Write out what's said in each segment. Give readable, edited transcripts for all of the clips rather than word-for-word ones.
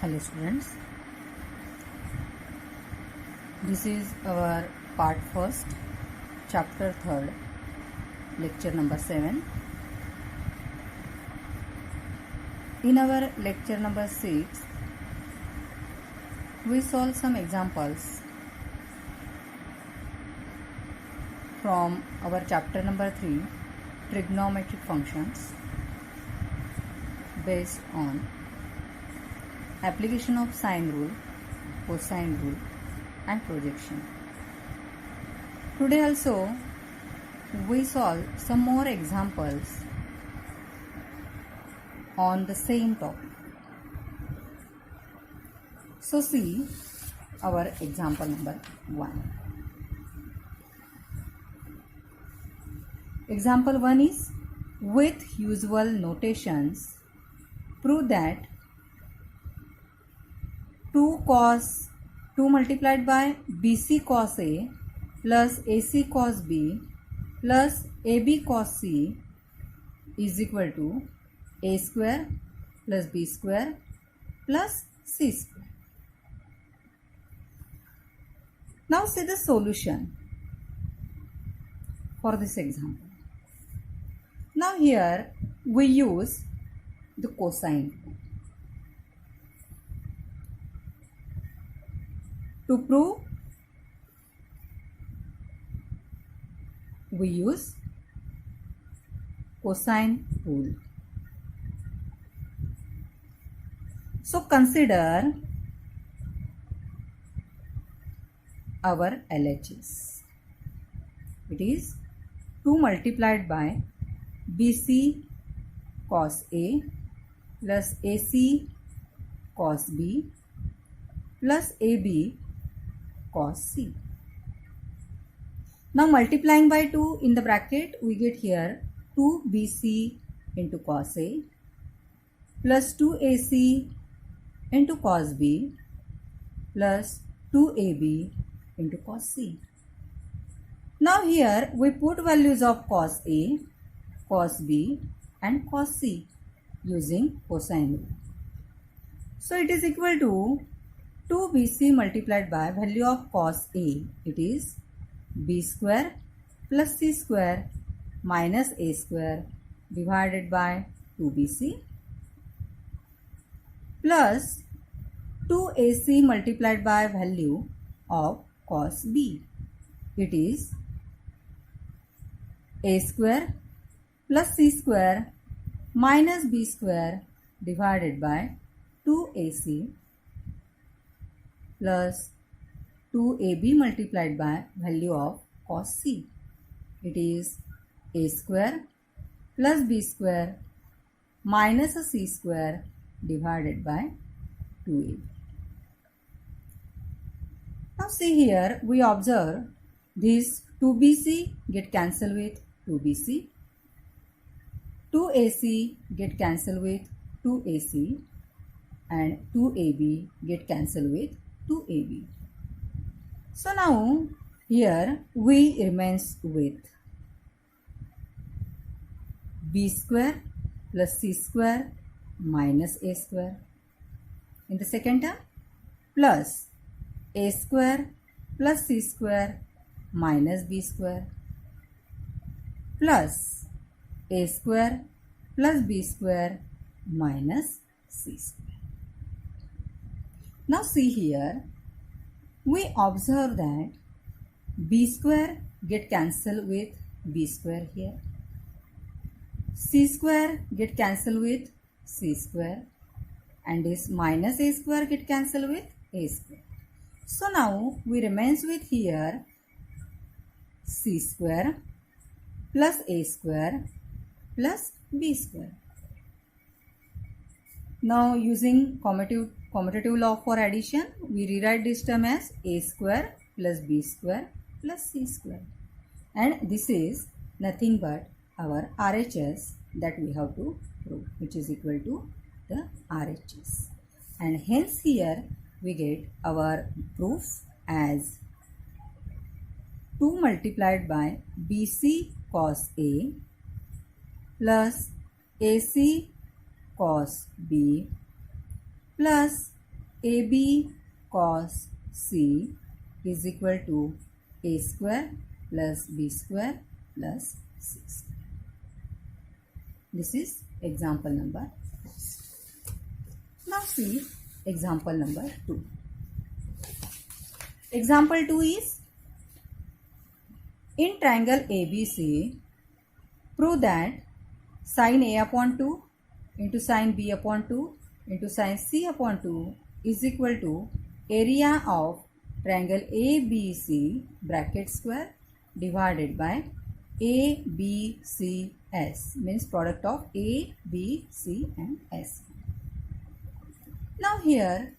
Hello students, this is our part first, chapter 3rd, lecture number 7. In our lecture number 6, we solve some examples from our chapter number 3, trigonometric functions, based on application of sine rule, cosine rule and projection. Today also we solve some more examples on the same topic. So see our example number 1. Example 1 is, with usual notations, prove that 2 multiplied by BC cos A plus AC cos B plus AB cos C is equal to A square plus B square plus C square. Now see the solution for this example. Now here we use the cosine rule. To prove, we use cosine rule. So consider our LHS. It is 2 multiplied by BC cos A plus AC cos B plus AB cos C. Now multiplying by 2 in the bracket, we get here 2BC into cos A plus 2AC into cos B plus 2AB into cos C. Now here we put values of cos A, cos B and cos C using cosine rule. So it is equal to 2BC multiplied by value of cos A. It is B square plus C square minus A square divided by 2BC plus 2AC multiplied by value of cos B. It is A square plus C square minus B square divided by 2AC plus 2AB multiplied by value of cos C. It is A square plus B square minus a C square divided by 2AB. Now see here, we observe this 2BC get cancelled with 2BC, 2AC get cancelled with 2AC and 2AB get cancelled with 2AB. So now here we remains with B square plus C square minus A square. In the second term, plus A square plus C square minus B square plus A square plus B square minus C square. Now see here, we observe that B square get cancelled with B square here. C square get cancelled with C square and this minus A square get cancelled with A square. So now we remains with here C square plus A square plus B square. Now using commutative law for addition, we rewrite this term as A square plus B square plus C square. And this is nothing but our RHS that we have to prove, which is equal to the RHS. And hence here we get our proof as 2 multiplied by BC cos A plus AC cos B plus AB cos C is equal to A square plus B square plus C square. This is example number. Now see example number 2. Example 2 is, in triangle ABC, prove that sin A upon 2 into sin B upon 2 into sin C upon 2 is equal to area of triangle ABC bracket square divided by ABCS, means product of A, B, C and S. Now here,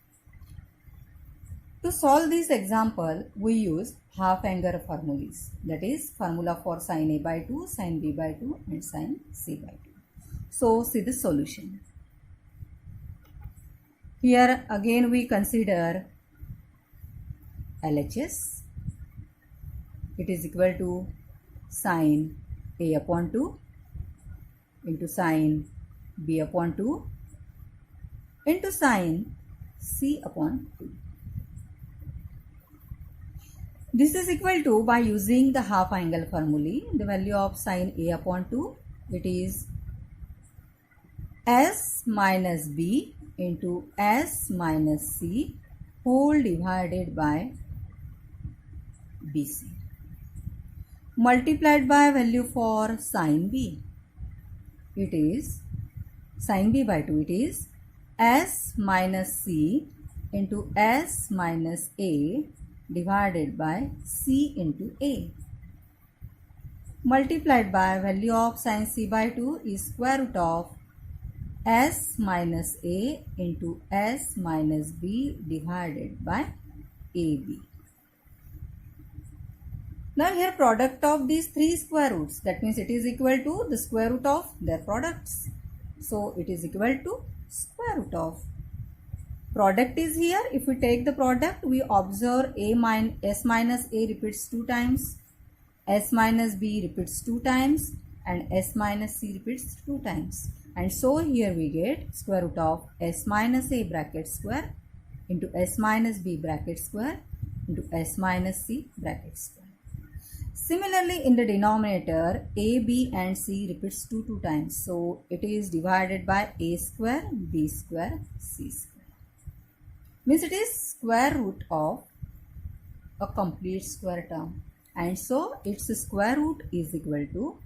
to solve this example, we use half angle formulas, that is formula for sin A by 2, sin B by 2 and sin C by 2. So see the solution. Here again we consider LHS. It is equal to sin A upon 2 into sin B upon 2 into sin C upon 2. This is equal to, by using the half angle formula, the value of sin A upon 2, it is S minus B into S minus C whole divided by BC, multiplied by value for sin B. It is sin B by 2, it is S minus C into S minus A divided by C into A, multiplied by value of sin C by 2 is square root of S minus A into S minus B divided by AB. Now here product of these three square roots, that means it is equal to the square root of their products. So it is equal to square root of. Product is here. If we take the product, we observe S minus A repeats 2 times, S minus B repeats 2 times and S minus C repeats 2 times. And so here we get square root of S minus A bracket square into S minus B bracket square into S minus C bracket square. Similarly, in the denominator, A, B and C repeats 2 times. So it is divided by A square, B square, C square. Means it is square root of a complete square term. And so its square root is equal to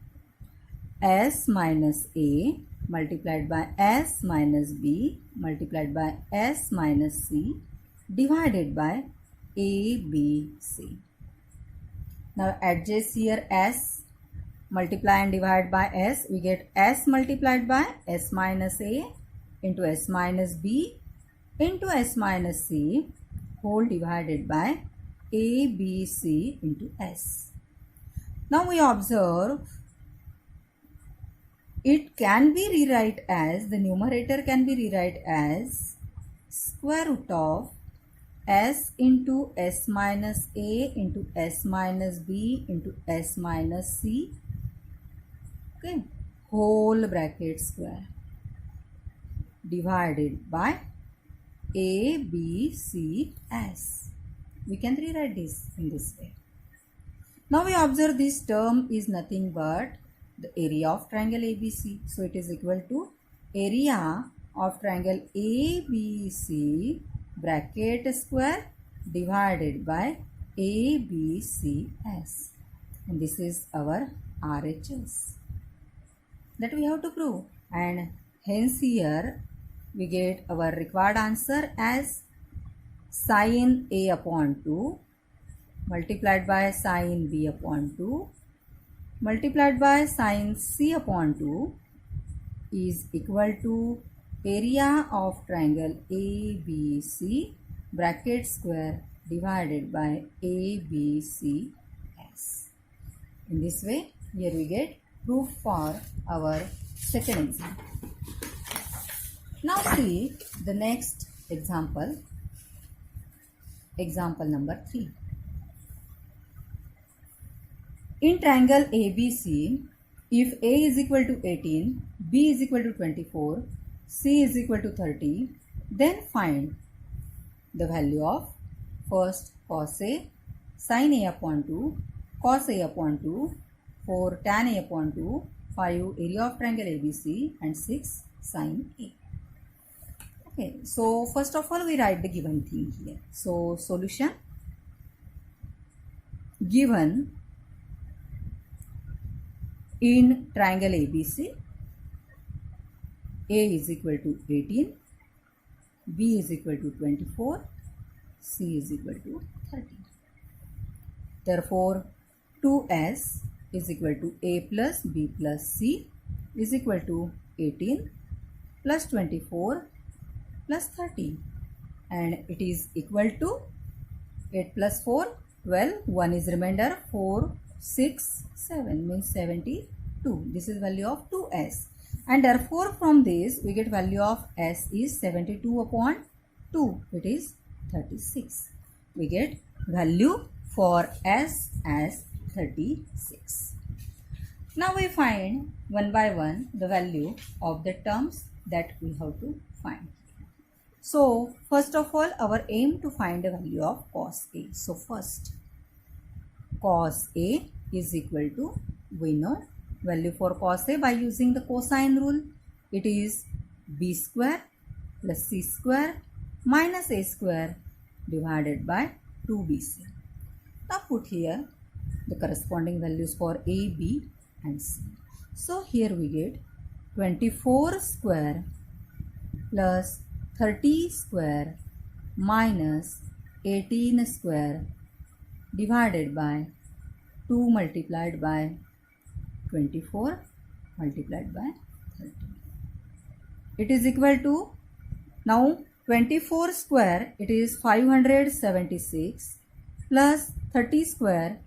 S minus A multiplied by S minus B multiplied by S minus C divided by A, B, C. Now adjust here S, multiply and divide by S. We get S multiplied by S minus A into S minus B into S minus C whole divided by A, B, C into S. Now we observe it can be rewrite as, the numerator can be rewrite as square root of S into S minus A into S minus B into S minus C, okay, whole bracket square divided by A, B, C, S. We can rewrite this in this way. Now we observe this term is nothing but the area of triangle ABC. So it is equal to area of triangle ABC bracket square divided by ABCS. And this is our RHS that we have to prove. And hence here we get our required answer as sin A upon 2 multiplied by sin B upon 2 multiplied by sin C upon 2 is equal to area of triangle ABC bracket square divided by ABCS. In this way, here we get proof for our second example. Now see the next example, example number 3. In triangle ABC, if A is equal to 18, B is equal to 24, C is equal to 30, then find the value of first cos A, sin A upon 2, cos A upon 2, 4 tan A upon 2, 5 area of triangle ABC, and 6 sin A. Okay, so first of all we write the given thing here. So solution, given in triangle ABC, A is equal to 18, B is equal to 24, C is equal to 30. Therefore, 2S is equal to A plus B plus C is equal to 18 plus 24 plus 30, and it is equal to 8 plus 4, 12, 1 is remainder, 4, 6, 7 means 72. This is value of 2S, and therefore from this we get value of S is 72 upon 2, it is 36. We get value for S as 36. Now we find one by one the value of the terms that we have to find. So first of all, our aim to find the value of cos A. So first, cos A is equal to, we know value for cos A by using the cosine rule. It is B square plus C square minus A square divided by 2BC. Now put here the corresponding values for A, B and C. So here we get 24 square plus 30 square minus 18 square divided by 2 multiplied by 24 multiplied by 30. It is equal to, now 24 square it is 576 plus 30 square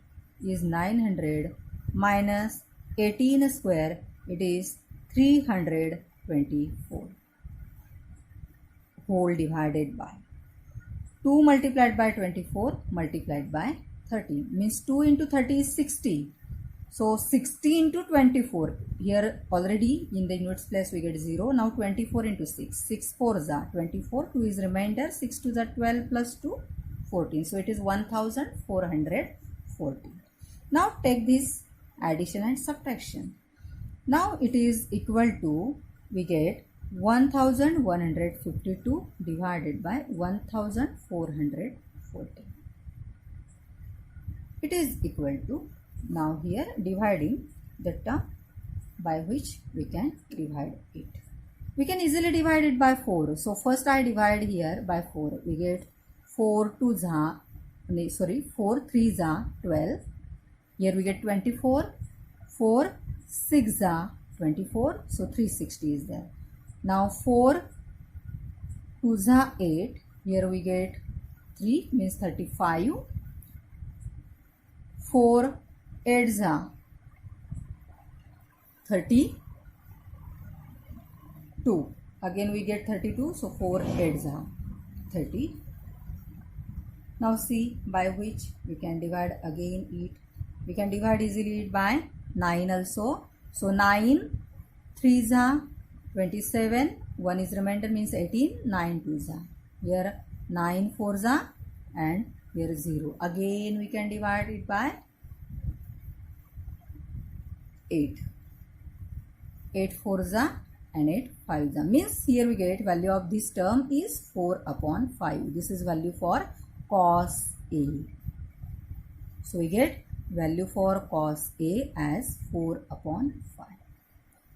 is 900 minus 18 square it is 324 whole divided by 2 multiplied by 24 multiplied by 30 means 2 into 30 is 60. So 60 into 24, here already in the units place we get 0. Now 24 into 6, 6 4s are 24, 2 is remainder, 6 2s are 12 plus 2 14. So it is 1440. Now take this addition and subtraction. Now it is equal to, we get 1152 divided by 1440. It is equal to, now here dividing the term by which we can divide it. We can easily divide it by 4. So first I divide here by 4. We get 4 3s are 12. Here we get 24. 4 6 are 24. So 360 is there. Now 4 2s are 8. Here we get 3 means 35. 4 8s are 32. Again we get 32. So 4 8s are 30. Now see by which we can divide again it. We can divide easily it by 9 also. So 9 3s are 27. 1 is remainder means 18. 9 2s are. Here 9 4s are and here 0. Again we can divide it by 8. 8 4s are and 8 5s are. Means here we get value of this term is 4 upon 5. This is value for cos A. So we get value for cos A as 4 upon 5.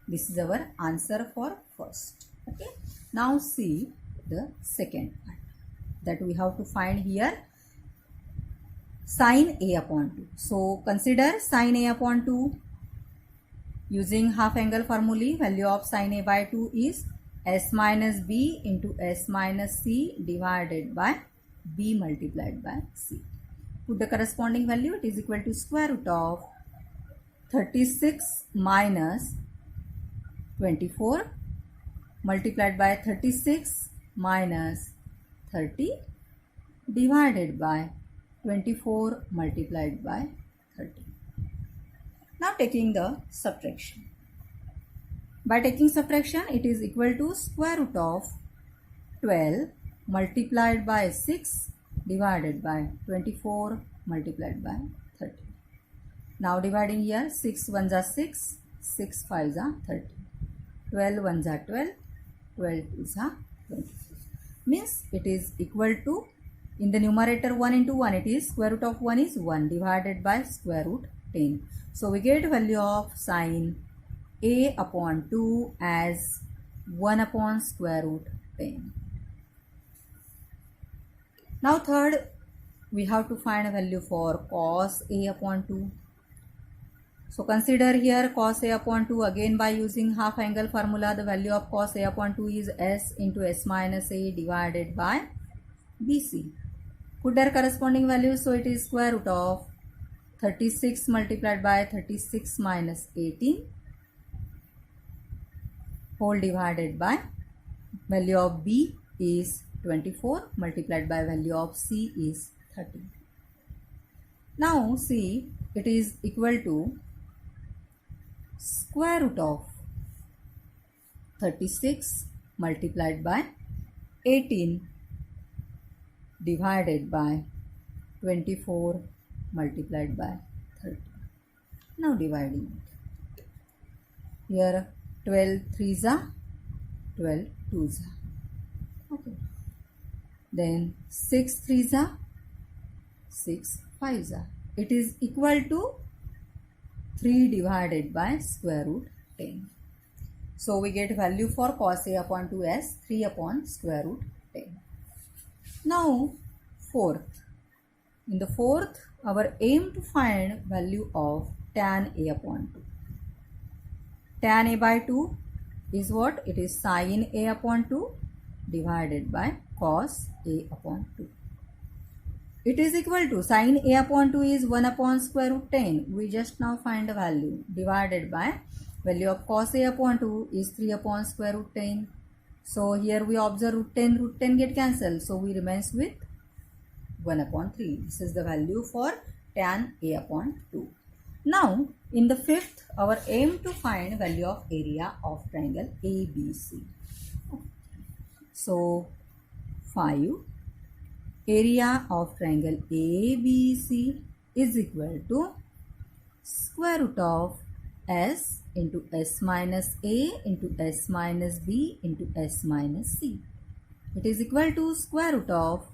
This is our answer for first. Okay. Now see the second one that we have to find here, sin A upon 2. So consider sin A upon 2. Using half angle formulae, value of sin A by 2 is S minus B into S minus C divided by B multiplied by C. Put the corresponding value, it is equal to square root of 36 minus 24 multiplied by 36 minus 30 divided by 24 multiplied by 30. Now taking the subtraction. By taking subtraction, it is equal to square root of 12 multiplied by 6 divided by 24 multiplied by 30. Now dividing here, 6 ones are 6, 6 fives are 30, 12 ones are 12, 12 twos are 20. Means it is equal to, in the numerator 1 into 1, it is square root of 1 is 1 divided by square root 10. So we get value of sine a upon 2 as 1 upon square root 10. Now third, we have to find a value for cos a upon 2. So consider here cos a upon 2, again by using half angle formula, the value of cos a upon 2 is s into s minus a divided by bc. Put their corresponding values, so it is square root of 36 multiplied by 36 minus 18 whole divided by value of b is 24 multiplied by value of c is 30. Now see, it is equal to square root of 36 multiplied by 18 divided by 24 multiplied by 30. Now dividing it. Here 12 threes are 12 twos are. Okay. Then 6 threes are 6 fives are. It is equal to 3 divided by square root 10. So we get value for cos a upon 2 as 3 upon square root 10. Now fourth. In the fourth, our aim to find value of tan a upon 2. Tan a by 2 is what? It is sin a upon 2 divided by cos a upon 2. It is equal to sin a upon 2 is 1 upon square root 10. We just now find the value divided by value of cos a upon 2 is 3 upon square root 10. So here we observe root 10 get cancelled. So we remains with 1 upon 3. This is the value for tan a upon 2. Now in the fifth, our aim to find value of area of triangle ABC. So 5. Area of triangle ABC is equal to square root of s into s minus a into s minus b into s minus c. It is equal to square root of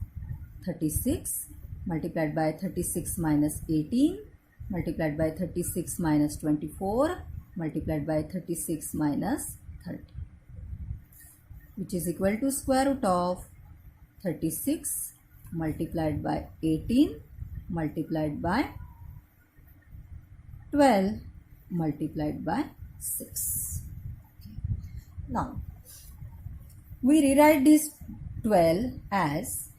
36 multiplied by 36 minus 18 multiplied by 36 minus 24 multiplied by 36 minus 30, which is equal to square root of 36 multiplied by 18 multiplied by 12 multiplied by 6. Now we rewrite this 12 as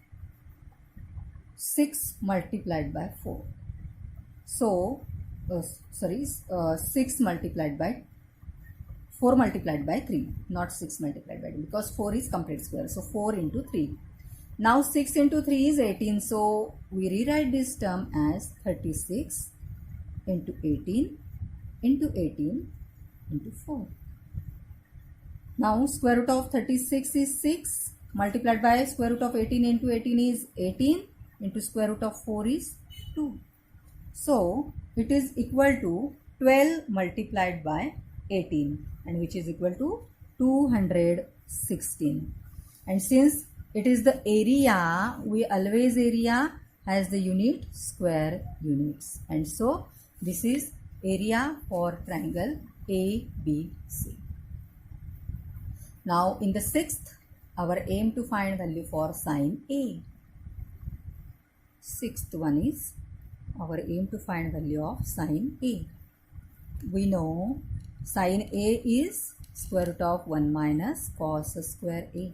6 multiplied by 4. So 6 multiplied by 4 multiplied by 3, not 6 multiplied by 2, because 4 is complete square. So 4 into 3. Now 6 into 3 is 18. So we rewrite this term as 36 into 18 into 18 into 4. Now square root of 36 is 6 multiplied by square root of 18 into 18 is 18 into square root of 4 is 2. So it is equal to 12 multiplied by 18, and which is equal to 216. And since it is the area, we always area has the unit square units, and so this is area for triangle ABC. Now in the sixth, our aim to find value for sin A. Sixth one is our aim to find value of sin A. We know sin A is square root of 1 minus cos square A.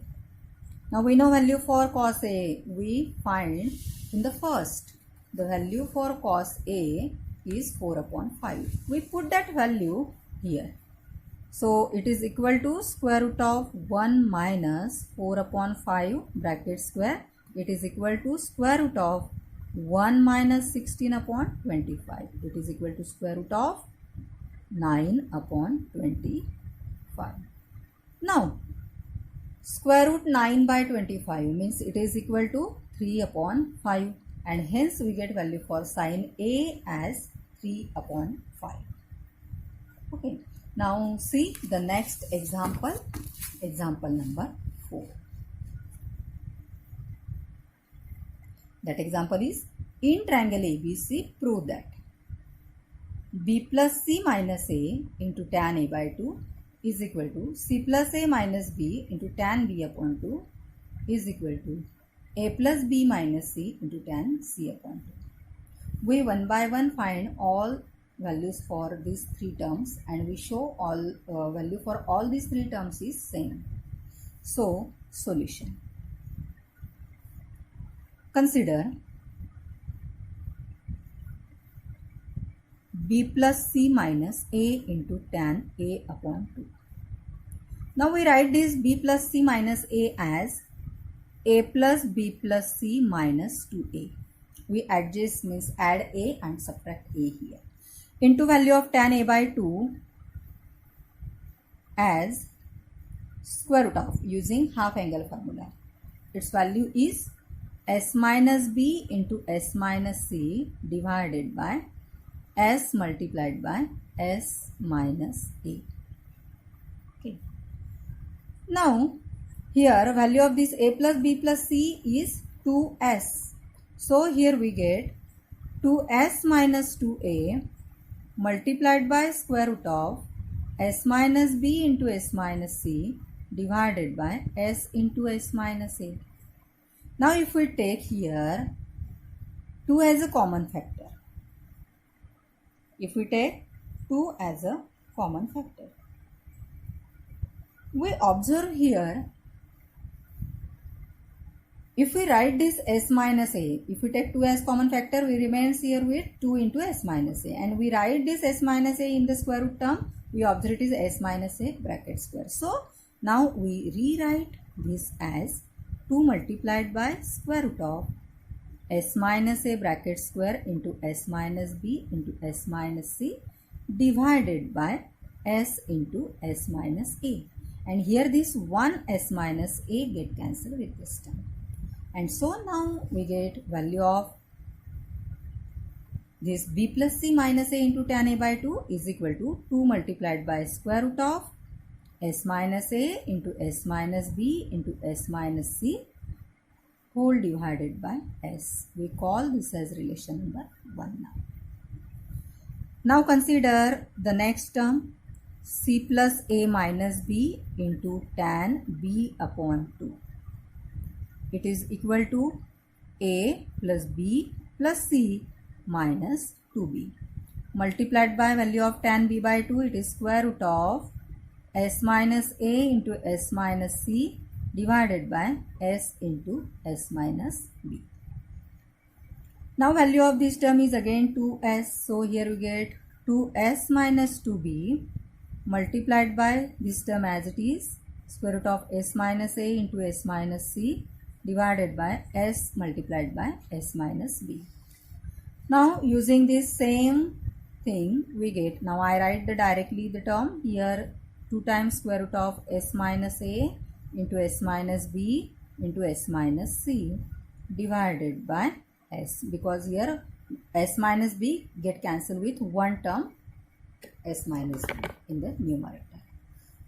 Now we know value for cos A. We find in the first, the value for cos A is 4 upon 5. We put that value here. So it is equal to square root of 1 minus 4 upon 5 bracket square. It is equal to square root of 1 minus 16 upon 25. It is equal to square root of 9 upon 25. Now square root 9 by 25 means it is equal to 3 upon 5, and hence we get value for sin A as 3 upon 5. Okay, now see the next example, example number 4. That example is, in triangle ABC, prove that B plus C minus A into tan A by 2 is equal to C plus A minus B into tan B upon 2 is equal to A plus B minus C into tan C upon 2. We one by one find all values for these three terms, and we show all value for all these three terms is same. So, solution. Consider B plus C minus A into tan A upon 2. Now we write this B plus C minus A as A plus B plus C minus 2A. We adjust means add A and subtract A here. Into value of tan A by 2 as square root of using half angle formula. Its value is S minus B into S minus C divided by S multiplied by S minus A. Okay. Now here value of this A plus B plus C is 2S. So here we get 2S minus 2A multiplied by square root of S minus B into S minus C divided by S into S minus A. Now if we take here 2 as a common factor, if we take 2 as a common factor, we observe here, if we write this S minus A, if we take 2 as common factor, we remains here with 2 into S minus A, and we write this S minus A in the square root term, we observe it is S minus A bracket square. So now we rewrite this as 2 multiplied by square root of S minus A bracket square into S minus B into S minus C divided by S into S minus A. And here this 1 S minus A get cancelled with this term. And so now we get value of this B plus C minus A into tan A by 2 is equal to 2 multiplied by square root of S minus A into S minus B into S minus C whole divided by S. We call this as relation number 1 now. Now consider the next term, C plus A minus B into tan B upon 2. It is equal to A plus B plus C minus 2B. Multiplied by value of tan B by 2, it is square root of S minus A into S minus C divided by S into S minus B. Now value of this term is again 2S. So here we get 2S minus 2B multiplied by this term as it is square root of S minus A into S minus C divided by S multiplied by S minus B. Now using this same thing we get, now I write directly the term here, 2 times square root of S minus A into S minus B into S minus C divided by S, because here S minus B get cancelled with one term S minus B in the numerator.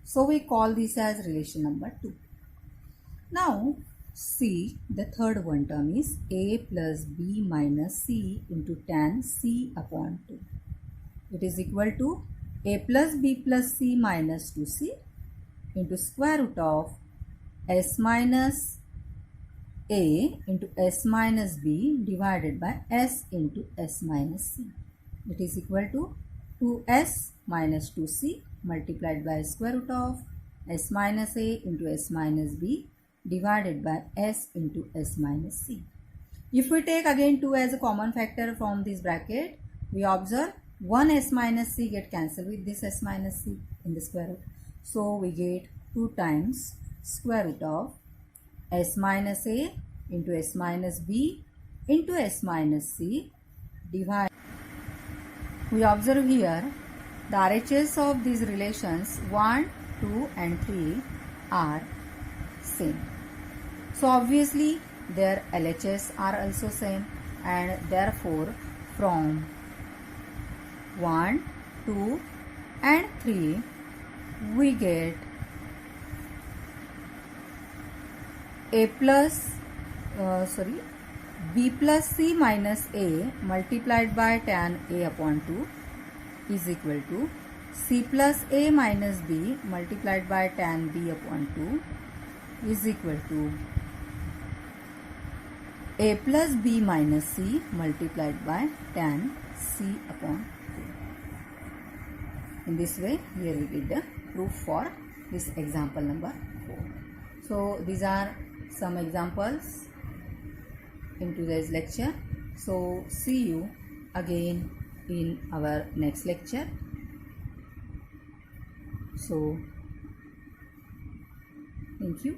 So we call this as relation number 2. Now C, the third one term is A plus B minus C into tan C upon 2. It is equal to A plus B plus C minus 2C into square root of S minus A into S minus B divided by S into S minus C. It is equal to 2S minus 2C multiplied by square root of S minus A into S minus B divided by S into S minus C. If we take again 2 as a common factor from this bracket, we observe 1 S minus C get cancelled with this S minus C in the square root. So we get 2 times square root of S minus A into S minus B into S minus C divided. We observe here the RHS of these relations 1, 2 and 3 are same. So obviously their LHS are also same, and therefore from 1, 2 and 3 we get b plus c minus a multiplied by tan a upon 2 is equal to c plus a minus b multiplied by tan b upon 2 is equal to a plus b minus c multiplied by tan c upon 2. In this way, here we get the proof for this example number 4. So these are some examples in today's lecture. So see you again in our next lecture. So thank you.